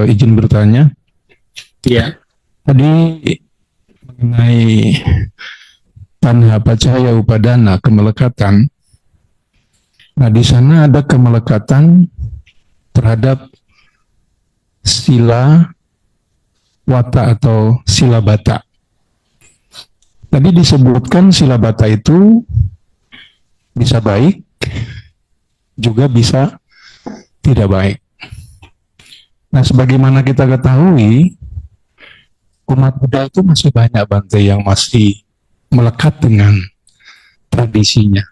Izin bertanya. Ya. Tadi mengenai tanha pacaya upadana, kemelekatan. Nah, di sana ada kemelekatan terhadap sila wata atau sila bata. Tadi disebutkan sila bata itu bisa baik, juga bisa tidak baik. Nah, sebagaimana kita ketahui, umat Buddha itu masih banyak Bante yang masih melekat dengan tradisinya.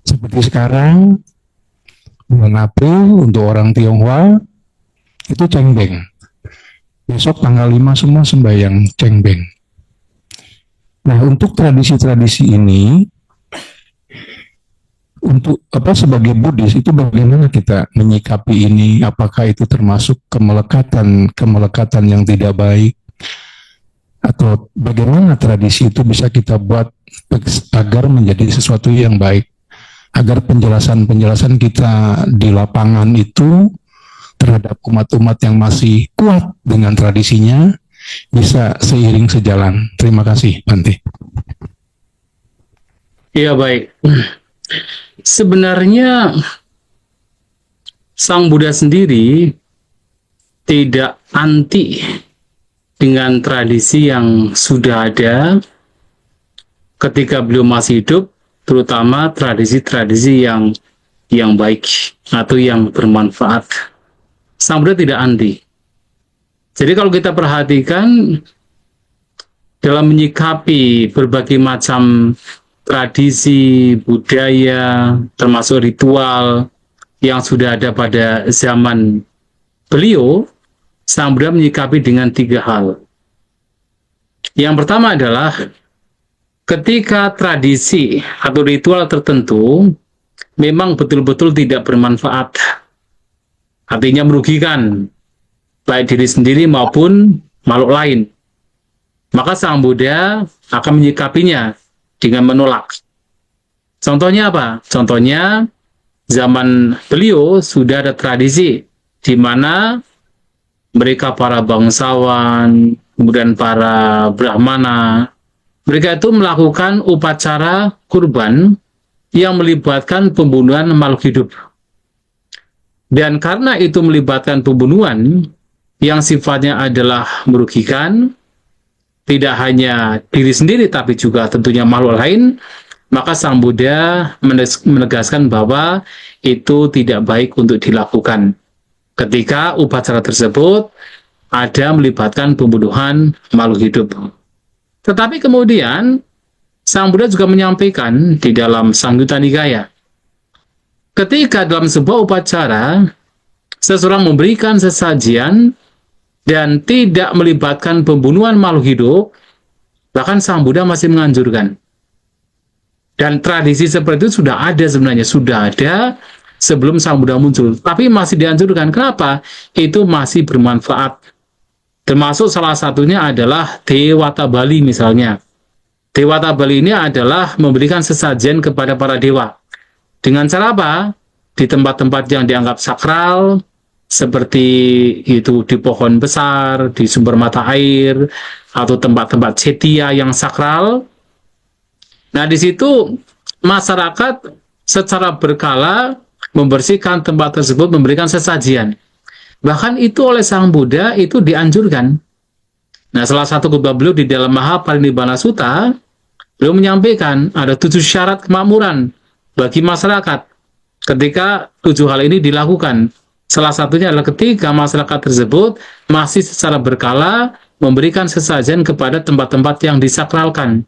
Seperti sekarang, bulan April untuk orang Tionghoa itu cengbeng. Besok tanggal 5 semua sembahyang cengbeng. Nah, untuk tradisi-tradisi ini, untuk sebagai Buddhis itu bagaimana kita menyikapi ini? Apakah itu termasuk kemelekatan yang tidak baik, atau bagaimana tradisi itu bisa kita buat agar menjadi sesuatu yang baik, agar penjelasan kita di lapangan itu terhadap umat-umat yang masih kuat dengan tradisinya bisa seiring sejalan. Terima kasih, Bante. Iya, baik. Sebenarnya Sang Buddha sendiri tidak anti dengan tradisi yang sudah ada ketika beliau masih hidup, terutama tradisi-tradisi yang baik atau yang bermanfaat. Sang Buddha tidak anti. Jadi kalau kita perhatikan dalam menyikapi berbagai macam tradisi, budaya, termasuk ritual yang sudah ada pada zaman beliau, Sang Buddha menyikapi dengan 3 hal. Yang pertama adalah ketika tradisi atau ritual tertentu memang betul-betul tidak bermanfaat, artinya merugikan baik diri sendiri maupun makhluk lain, maka Sang Buddha akan menyikapinya dengan menolak. Contohnya apa? Contohnya zaman beliau sudah ada tradisi di mana mereka para bangsawan, kemudian para brahmana, mereka itu melakukan upacara kurban yang melibatkan pembunuhan makhluk hidup. Dan karena itu melibatkan pembunuhan yang sifatnya adalah merugikan, tidak hanya diri sendiri tapi juga tentunya makhluk lain, maka Sang Buddha menegaskan bahwa itu tidak baik untuk dilakukan ketika upacara tersebut ada melibatkan pembunuhan makhluk hidup. Tetapi kemudian Sang Buddha juga menyampaikan di dalam Samyutta Nikaya, ketika dalam sebuah upacara seseorang memberikan sesajian dan tidak melibatkan pembunuhan makhluk hidup, bahkan Sang Buddha masih menganjurkan. Dan tradisi seperti itu sudah ada sebenarnya, sudah ada sebelum Sang Buddha muncul, tapi masih dianjurkan. Kenapa? Itu masih bermanfaat. Termasuk salah satunya adalah Dewata Bali misalnya. Dewata Bali ini adalah memberikan sesajian kepada para dewa. Dengan cara apa? Di tempat-tempat yang dianggap sakral, seperti itu di pohon besar, di sumber mata air, atau tempat-tempat setia yang sakral. Nah, di situ masyarakat secara berkala membersihkan tempat tersebut, memberikan sesajian. Bahkan itu oleh Sang Buddha itu dianjurkan. Nah, salah satu khotbah beliau di dalam Mahaparinibbana Sutta, beliau menyampaikan ada 7 syarat kemakmuran bagi masyarakat ketika 7 hal ini dilakukan. Salah satunya adalah ketika masyarakat tersebut masih secara berkala memberikan sesajen kepada tempat-tempat yang disakralkan.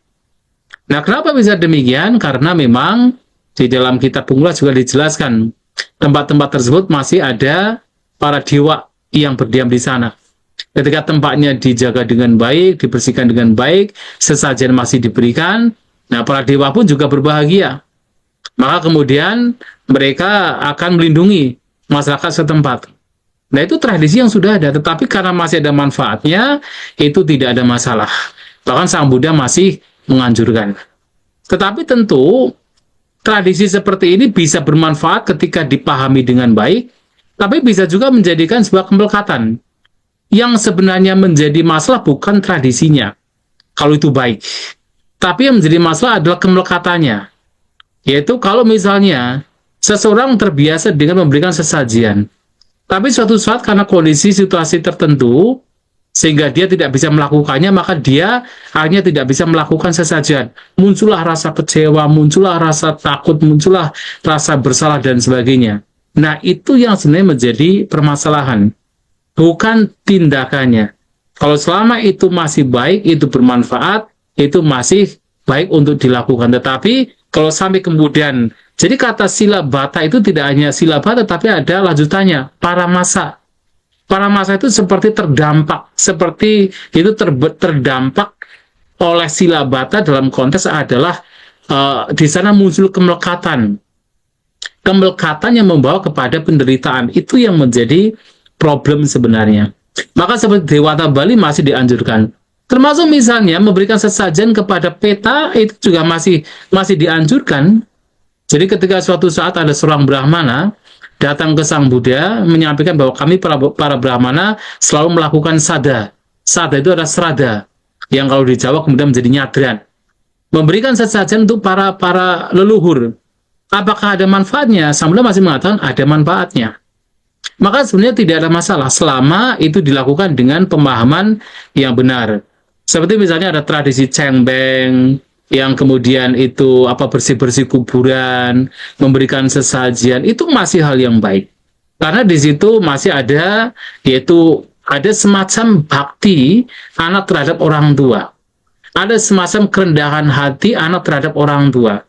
Nah, kenapa bisa demikian? Karena memang di dalam kitab pemula juga dijelaskan tempat-tempat tersebut masih ada para dewa yang berdiam di sana. Ketika tempatnya dijaga dengan baik, dibersihkan dengan baik, sesajen masih diberikan, nah para dewa pun juga berbahagia. Maka kemudian mereka akan melindungi masyarakat setempat. Nah, itu tradisi yang sudah ada, tetapi karena masih ada manfaatnya, itu tidak ada masalah. Bahkan Sang Buddha masih menganjurkan. Tetapi tentu tradisi seperti ini bisa bermanfaat ketika dipahami dengan baik, tapi bisa juga menjadikan sebuah kemelekatan. Yang sebenarnya menjadi masalah bukan tradisinya, kalau itu baik. Tapi yang menjadi masalah adalah kemelekatannya. Yaitu kalau misalnya seseorang terbiasa dengan memberikan sesajian, tapi suatu saat karena kondisi situasi tertentu, sehingga dia tidak bisa melakukannya, maka dia akhirnya tidak bisa melakukan sesajian. Muncullah rasa kecewa, muncullah rasa takut, muncullah rasa bersalah, dan sebagainya. Nah, itu yang sebenarnya menjadi permasalahan. Bukan tindakannya. Kalau selama itu masih baik, itu bermanfaat, itu masih baik untuk dilakukan. Tetapi kalau sampai kemudian, jadi kata sila bata itu tidak hanya sila bata, tapi ada lanjutannya, para masa. Para masa itu seperti terdampak, seperti itu terdampak oleh sila bata dalam konteks adalah di sana muncul kemelekatan. Kemelekatan yang membawa kepada penderitaan, itu yang menjadi problem sebenarnya. Maka seperti Dewata Bali masih dianjurkan. Termasuk misalnya memberikan sesajen kepada peta, itu juga masih dianjurkan. Jadi ketika suatu saat ada seorang Brahmana datang ke Sang Buddha menyampaikan bahwa kami para Brahmana selalu melakukan sada. Sada itu adalah serada, yang kalau di Jawa kemudian menjadi nyadran. Memberikan sesajen untuk para leluhur. Apakah ada manfaatnya? Sang Buddha masih mengatakan ada manfaatnya. Maka sebenarnya tidak ada masalah selama itu dilakukan dengan pemahaman yang benar. Seperti misalnya ada tradisi cengbeng yang kemudian itu bersih-bersih kuburan, memberikan sesajian, itu masih hal yang baik. Karena di situ masih ada, yaitu ada semacam bakti anak terhadap orang tua. Ada semacam kerendahan hati anak terhadap orang tua.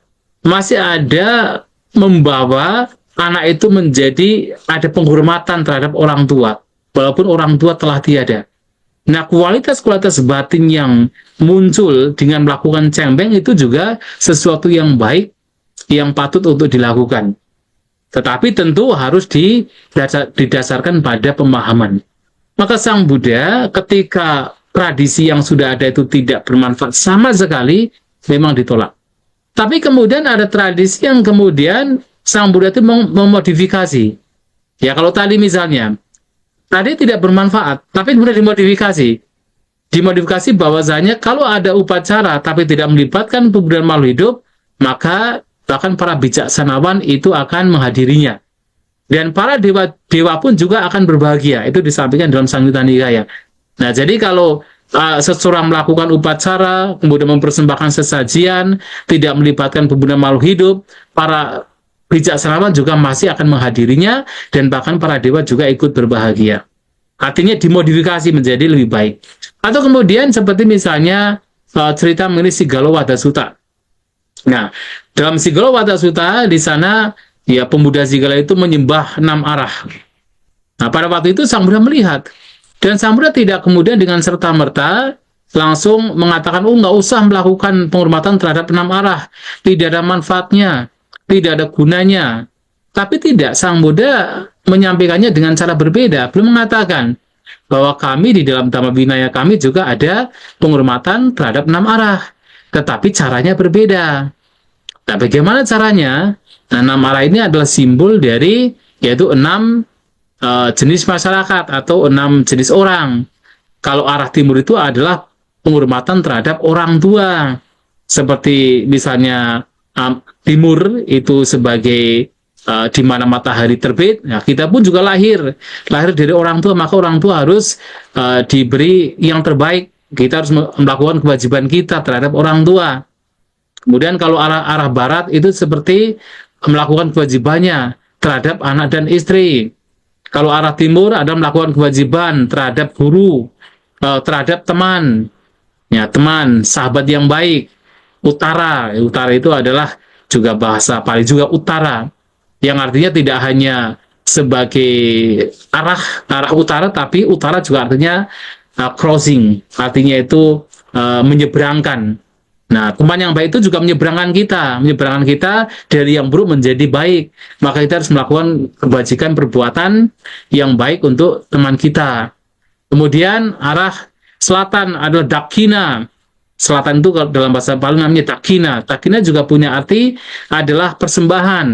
Masih ada membawa anak itu menjadi ada penghormatan terhadap orang tua, walaupun orang tua telah tiada. Nah, kualitas-kualitas batin yang muncul dengan melakukan cengbeng itu juga sesuatu yang baik, yang patut untuk dilakukan. Tetapi tentu harus didasarkan pada pemahaman. Maka Sang Buddha ketika tradisi yang sudah ada itu tidak bermanfaat sama sekali, memang ditolak. Tapi kemudian ada tradisi yang kemudian Sang Buddha itu memodifikasi. Ya, kalau tadi misalnya, tadi tidak bermanfaat, tapi kemudian dimodifikasi. Dimodifikasi bahwasanya kalau ada upacara tapi tidak melibatkan pembudidayaan makhluk hidup, maka bahkan para bijaksanawan itu akan menghadirinya. Dan para dewa pun juga akan berbahagia. Itu disampaikan dalam Samyutta Nikaya. Nah, jadi kalau seseorang melakukan upacara, kemudian mempersembahkan sesajian, tidak melibatkan pembudidayaan makhluk hidup, para bijaksanawan juga masih akan menghadirinya, dan bahkan para dewa juga ikut berbahagia. Artinya dimodifikasi menjadi lebih baik. Atau kemudian seperti misalnya cerita mengenai Sigalo Wada Sutta. Nah, dalam Sigalo Wada Sutta di sana ya pemuda Sigala itu menyembah 6 arah. Nah, pada waktu itu Sang Buddha melihat, dan Sang Buddha tidak kemudian dengan serta-merta langsung mengatakan, nggak usah melakukan penghormatan terhadap 6 arah, tidak ada manfaatnya, tidak ada gunanya. Tapi tidak, Sang Buddha menyampaikannya dengan cara berbeda. Belum mengatakan bahwa kami di dalam Dhamma Vinaya kami juga ada penghormatan terhadap 6 arah. Tetapi caranya berbeda. Nah, bagaimana caranya? Nah, 6 arah ini adalah simbol dari, yaitu 6 jenis masyarakat atau 6 jenis orang. Kalau arah timur itu adalah penghormatan terhadap orang tua. Seperti misalnya timur itu sebagai di mana matahari terbit. Nah, kita pun juga lahir dari orang tua, maka orang tua harus diberi yang terbaik. Kita harus melakukan kewajiban kita terhadap orang tua. Kemudian kalau arah barat itu seperti melakukan kewajibannya terhadap anak dan istri. Kalau arah timur ada melakukan kewajiban terhadap guru, terhadap teman, ya teman, sahabat yang baik. Utara itu adalah juga bahasa Pali juga utara, yang artinya tidak hanya sebagai arah utara, tapi utara juga artinya crossing, artinya itu menyeberangkan. Nah, teman yang baik itu juga menyeberangkan kita dari yang buruk menjadi baik. Maka kita harus melakukan kebajikan perbuatan yang baik untuk teman kita. Kemudian arah selatan adalah dakina, selatan itu kalau dalam bahasa Bali namanya takina. Takina juga punya arti adalah persembahan.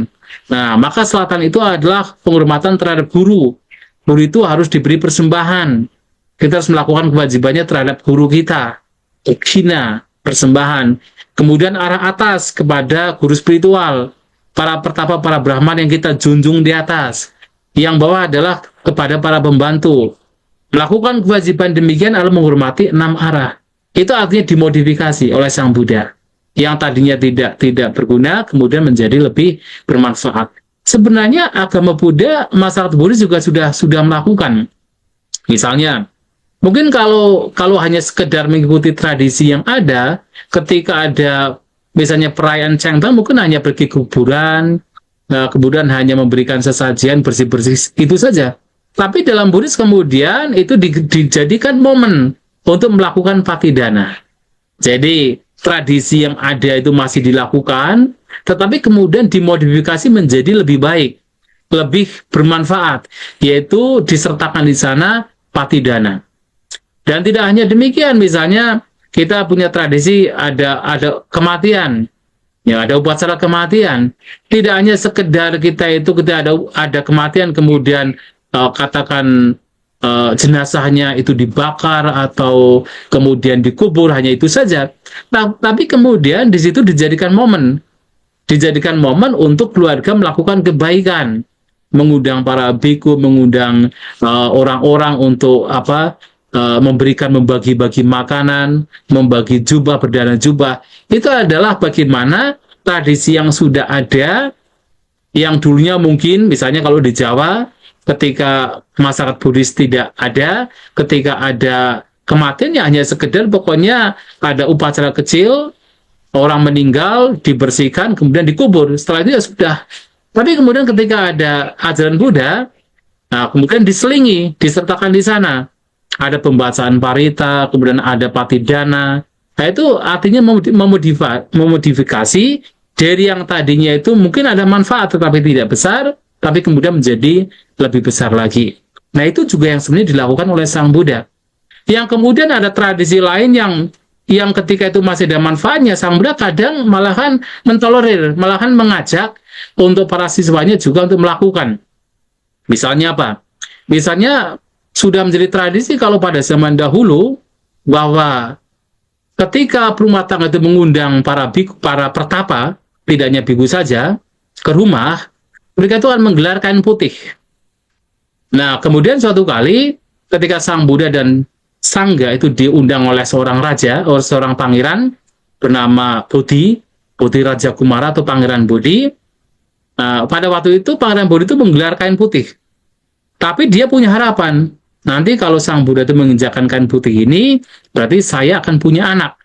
Nah, maka selatan itu adalah penghormatan terhadap guru. Guru itu harus diberi persembahan. Kita harus melakukan kewajibannya terhadap guru kita. Takina, persembahan. Kemudian arah atas kepada guru spiritual, para pertapa, para Brahman yang kita junjung di atas. Yang bawah adalah kepada para pembantu. Melakukan kewajiban demikian adalah menghormati 6 arah. Itu artinya dimodifikasi oleh Sang Buddha. Yang tadinya tidak berguna, kemudian menjadi lebih bermanfaat. Sebenarnya agama Buddha, masyarakat Buddha juga sudah melakukan. Misalnya, mungkin kalau hanya sekedar mengikuti tradisi yang ada, ketika ada misalnya perayaan Chengtang, mungkin hanya pergi kuburan, kemudian hanya memberikan sesajian bersih-bersih, itu saja. Tapi dalam Buddhis kemudian itu dijadikan momen untuk melakukan patidana. Jadi tradisi yang ada itu masih dilakukan, tetapi kemudian dimodifikasi menjadi lebih baik, lebih bermanfaat, yaitu disertakan di sana patidana. Dan tidak hanya demikian, misalnya kita punya tradisi ada kematian, ya ada upacara kematian. Tidak hanya sekedar kita ada kematian kemudian katakan jenazahnya itu dibakar atau kemudian dikubur, hanya itu saja. Nah, tapi kemudian di situ dijadikan momen untuk keluarga melakukan kebaikan, mengundang para biku, mengundang orang-orang untuk membagi-bagi makanan, membagi jubah, berdana jubah. Itu adalah bagaimana tradisi yang sudah ada, yang dulunya mungkin misalnya kalau di Jawa ketika masyarakat Buddhis tidak ada, ketika ada kematian ya hanya sekedar pokoknya ada upacara kecil, orang meninggal, dibersihkan, kemudian dikubur. Setelah itu ya sudah. Tapi kemudian ketika ada ajaran Buddha, nah kemudian diselingi, disertakan di sana. Ada pembacaan parita, kemudian ada patidana. Nah itu artinya memodifikasi dari yang tadinya itu mungkin ada manfaat tetapi tidak besar, tapi kemudian menjadi lebih besar lagi. Nah itu juga yang sebenarnya dilakukan oleh Sang Buddha. Yang kemudian ada tradisi lain yang ketika itu masih ada manfaatnya, Sang Buddha kadang malahan mentolerir, malahan mengajak untuk para siswanya juga untuk melakukan. Misalnya apa? Misalnya sudah menjadi tradisi kalau pada zaman dahulu bahwa ketika rumah tangga itu mengundang para pertapa, tidak hanya biku saja, ke rumah, mereka itu akan menggelar kain putih. Nah, kemudian suatu kali ketika Sang Buddha dan Sangga itu diundang oleh seorang raja, oleh seorang pangeran bernama Bodhi Raja Kumara atau Pangeran Bodhi. Nah, pada waktu itu Pangeran Bodhi itu menggelar kain putih. Tapi dia punya harapan, nanti kalau Sang Buddha itu menginjakan kain putih ini, berarti saya akan punya anak.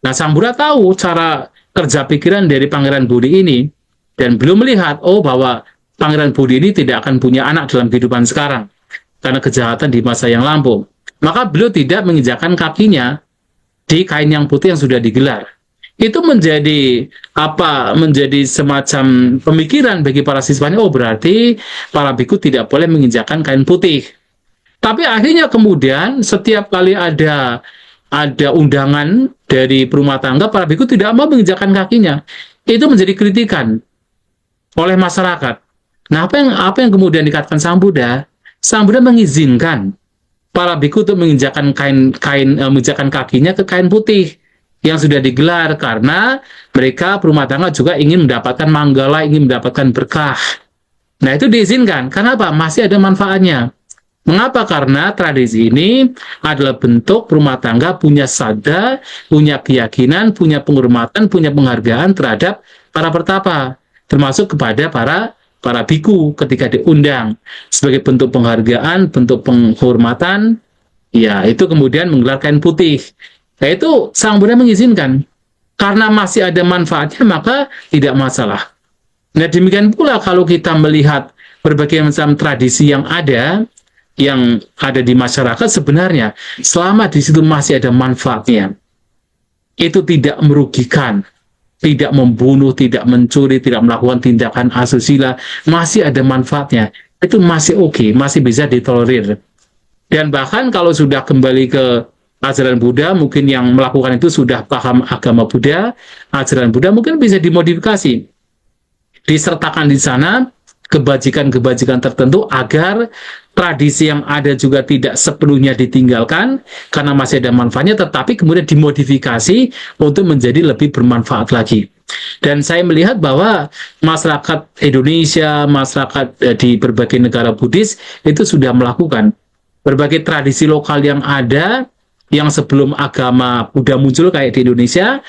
Nah, Sang Buddha tahu cara kerja pikiran dari Pangeran Bodhi ini, dan belum melihat, bahwa Pangeran Bodhi ini tidak akan punya anak dalam kehidupan sekarang, karena kejahatan di masa yang lampau. Maka beliau tidak menginjakan kakinya di kain yang putih yang sudah digelar. Itu menjadi semacam pemikiran bagi para siswanya, berarti para biku tidak boleh menginjakan kain putih. Tapi akhirnya kemudian setiap kali ada undangan dari rumah tangga, para biku tidak mau menginjakan kakinya. Itu menjadi kritikan oleh masyarakat. Nah, apa yang kemudian dikatakan Sang Buddha? Sang Buddha mengizinkan para biku untuk menginjakan menginjakan kakinya ke kain putih yang sudah digelar, karena mereka berumah tangga juga ingin mendapatkan manggala, ingin mendapatkan berkah. Nah, itu diizinkan. Kenapa? Masih ada manfaatnya. Mengapa? Karena tradisi ini adalah bentuk rumah tangga punya sadha, punya keyakinan, punya penghormatan, punya penghargaan terhadap para pertapa, termasuk kepada para biku ketika diundang sebagai bentuk penghargaan, bentuk penghormatan, ya itu kemudian menggelar kain putih. Nah, itu Sang Buddha mengizinkan. Karena masih ada manfaatnya, maka tidak masalah. Nah, demikian pula kalau kita melihat berbagai macam tradisi yang ada di masyarakat, sebenarnya selama di situ masih ada manfaatnya, itu tidak merugikan, tidak membunuh, tidak mencuri, tidak melakukan tindakan asusila, masih ada manfaatnya, itu masih oke, masih bisa ditolerir. Dan bahkan kalau sudah kembali ke ajaran Buddha, mungkin yang melakukan itu sudah paham agama Buddha, ajaran Buddha mungkin bisa dimodifikasi, disertakan di sana kebajikan-kebajikan tertentu agar tradisi yang ada juga tidak sepenuhnya ditinggalkan karena masih ada manfaatnya, tetapi kemudian dimodifikasi untuk menjadi lebih bermanfaat lagi. Dan saya melihat bahwa masyarakat Indonesia, masyarakat di berbagai negara Buddhis itu sudah melakukan berbagai tradisi lokal yang ada, yang sebelum agama Buddha muncul kayak di Indonesia,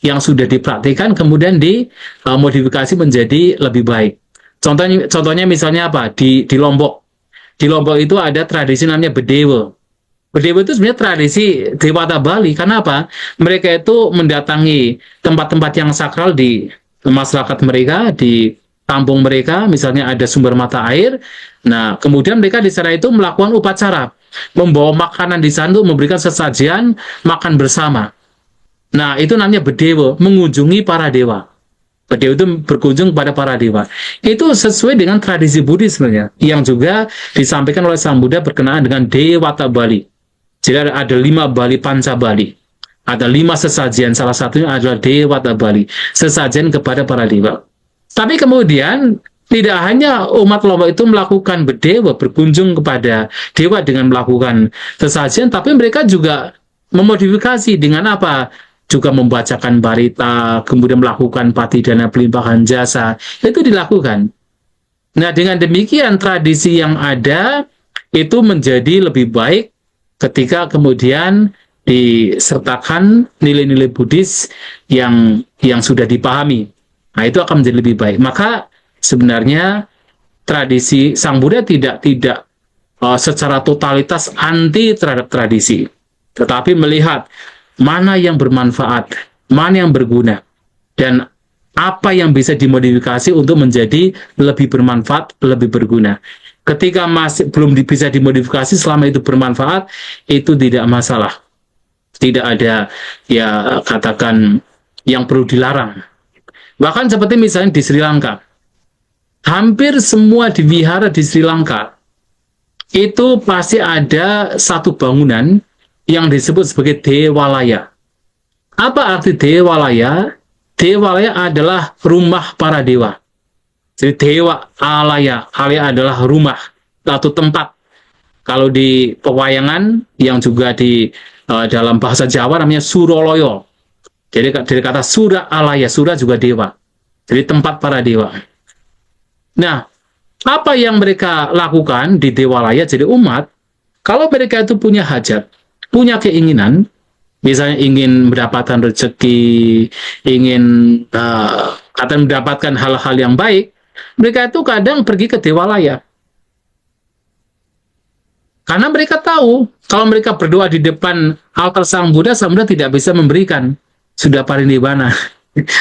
yang sudah dipraktikkan kemudian dimodifikasi menjadi lebih baik. Contohnya misalnya apa? Di Lombok. Di Lombok itu ada tradisi namanya Bedewa. Bedewa itu sebenarnya tradisi Dewata Bali. Karena apa? Mereka itu mendatangi tempat-tempat yang sakral di masyarakat mereka, di kampung mereka, misalnya ada sumber mata air. Nah, kemudian mereka di sana itu melakukan upacara, membawa makanan di sana untuk memberikan sesajian makan bersama. Nah, itu namanya Bedewa, mengunjungi para dewa. Bedewa itu berkunjung kepada para dewa. Itu sesuai dengan tradisi Buddhis sebenarnya, yang juga disampaikan oleh Sang Buddha berkenaan dengan Dewata Bali. Jadi ada 5 Bali Panca Bali. Ada 5 sesajian, salah satunya adalah Dewata Bali, sesajian kepada para dewa. Tapi kemudian tidak hanya umat Lombok itu melakukan bedewa, berkunjung kepada dewa dengan melakukan sesajian, tapi mereka juga memodifikasi dengan apa? Juga membacakan barita, kemudian melakukan patidana pelimpahan jasa, itu dilakukan. Nah, dengan demikian tradisi yang ada itu menjadi lebih baik ketika kemudian disertakan nilai-nilai Buddhis yang sudah dipahami. Nah, itu akan menjadi lebih baik. Maka sebenarnya tradisi Sang Buddha tidak secara totalitas anti terhadap tradisi, tetapi melihat mana yang bermanfaat, mana yang berguna, dan apa yang bisa dimodifikasi untuk menjadi lebih bermanfaat, lebih berguna. Ketika masih belum bisa dimodifikasi, selama itu bermanfaat, itu tidak masalah. Tidak ada, ya katakan, yang perlu dilarang. Bahkan seperti misalnya di Sri Lanka, hampir semua di wihara di Sri Lanka itu pasti ada satu bangunan yang disebut sebagai Dewalaya. Apa arti Dewalaya? Dewalaya adalah rumah para dewa. Jadi Dewa Alaya, alaya adalah rumah atau tempat. Kalau di pewayangan yang juga di dalam bahasa Jawa namanya Suroloyo. Jadi dari kata Sura Alaya, Sura juga dewa. Jadi tempat para dewa. Nah, apa yang mereka lakukan di Dewalaya jadi umat, kalau mereka itu punya hajat, punya keinginan, misalnya ingin mendapatkan rezeki, ingin mendapatkan hal-hal yang baik, mereka itu kadang pergi ke Dewalaya. Karena mereka tahu, kalau mereka berdoa di depan altar Sang Buddha tidak bisa memberikan, sudah parinibbana.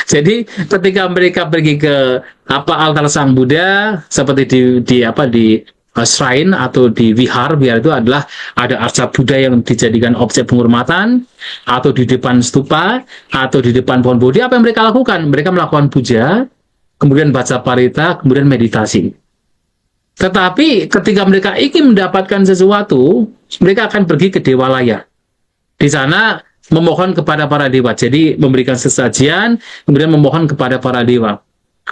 Jadi ketika mereka pergi ke altar Sang Buddha, seperti di shrine atau di wihar itu adalah ada arca Buddha yang dijadikan objek penghormatan, atau di depan stupa, atau di depan pohon bodhi. Apa yang mereka lakukan? Mereka melakukan puja, kemudian baca parita, kemudian meditasi. Tetapi ketika mereka ingin mendapatkan sesuatu, mereka akan pergi ke Dewalaya. Di sana memohon kepada para dewa. Jadi memberikan sesajian, kemudian memohon kepada para dewa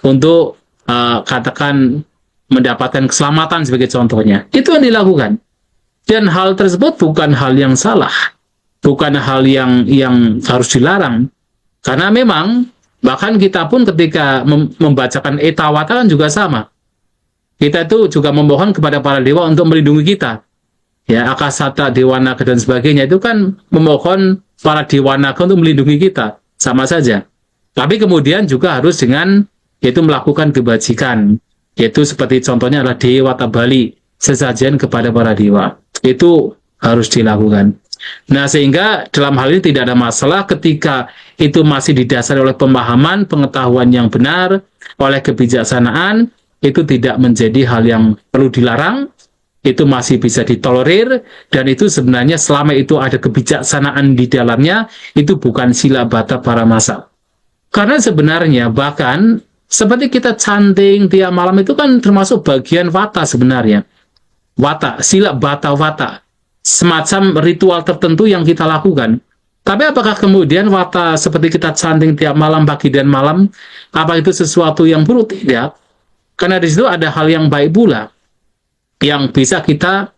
untuk katakan mendapatkan keselamatan sebagai contohnya. Itu yang dilakukan. Dan hal tersebut bukan hal yang salah. Bukan hal yang harus dilarang. Karena memang, bahkan kita pun ketika membacakan Etawata kan juga sama. Kita itu juga memohon kepada para dewa untuk melindungi kita. Ya, Akasata, Dewanaga, dan sebagainya itu kan memohon para Dewanaga untuk melindungi kita. Sama saja. Tapi kemudian juga harus dengan, yaitu melakukan kebajikan. Yaitu seperti contohnya adalah Dewata Bali, sesajian kepada para dewa. Itu harus dilakukan. Nah, sehingga dalam hal ini tidak ada masalah ketika itu masih didasari oleh pemahaman, pengetahuan yang benar, oleh kebijaksanaan, itu tidak menjadi hal yang perlu dilarang, itu masih bisa ditolerir, dan itu sebenarnya selama itu ada kebijaksanaan di dalamnya, itu bukan sila bata para masa. Karena sebenarnya bahkan seperti kita chanting tiap malam itu kan termasuk bagian vata sebenarnya. Vata, sila bata vata. semacam ritual tertentu yang kita lakukan. Tapi apakah kemudian seperti kita chanting tiap malam, pagi dan malam, apa itu sesuatu yang buruk? Tidak. Karena di situ ada hal yang baik pula yang bisa kita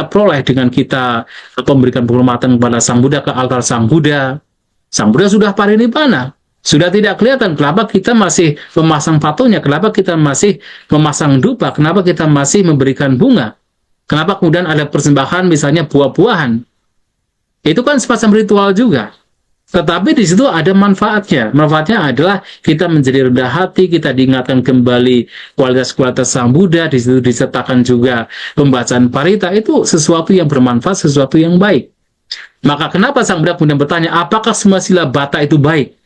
peroleh dengan kita memberikan penghormatan kepada Sang Buddha, ke altar Sang Buddha. Sang Buddha sudah parinibbana, sudah tidak kelihatan. Kenapa kita masih memasang patungnya? Kenapa kita masih memasang dupa? Kenapa kita masih memberikan bunga? Kenapa kemudian ada persembahan misalnya buah-buahan? Itu kan semacam ritual juga. Tetapi di situ ada manfaatnya. Manfaatnya adalah kita menjadi rendah hati, kita diingatkan kembali kualitas-kualitas Sang Buddha, di situ disertakan juga pembacaan parita. Itu sesuatu yang bermanfaat, sesuatu yang baik. Maka kenapa Sang Buddha kemudian bertanya, apakah semua sila bata itu baik?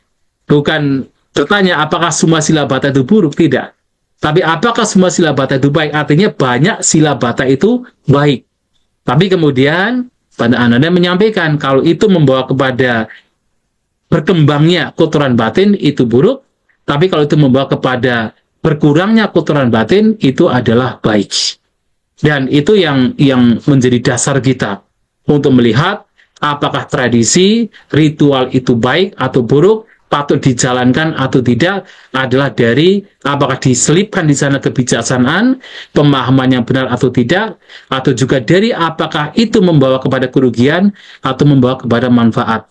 Bukan bertanya, apakah semua sila bata itu buruk? Tidak. Tapi apakah semua sila bata itu baik? Artinya banyak sila bata itu baik. Tapi kemudian Bhante Ananda menyampaikan, kalau itu membawa kepada berkembangnya kotoran batin, itu buruk. Tapi kalau itu membawa kepada berkurangnya kotoran batin, itu adalah baik. Dan itu yang menjadi dasar kita untuk melihat apakah tradisi, ritual itu baik atau buruk, patut dijalankan atau tidak, adalah dari apakah diselipkan di sana kebijaksanaan, pemahaman yang benar atau tidak, atau juga dari apakah itu membawa kepada kerugian atau membawa kepada manfaat.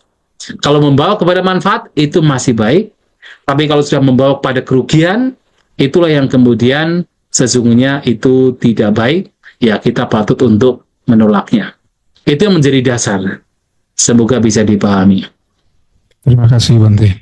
Kalau membawa kepada manfaat, itu masih baik. Tapi kalau sudah membawa kepada kerugian, itulah yang kemudian sesungguhnya itu tidak baik. Ya, kita patut untuk menolaknya. Itu yang menjadi dasar. Semoga bisa dipahami. Terima kasih, Bante.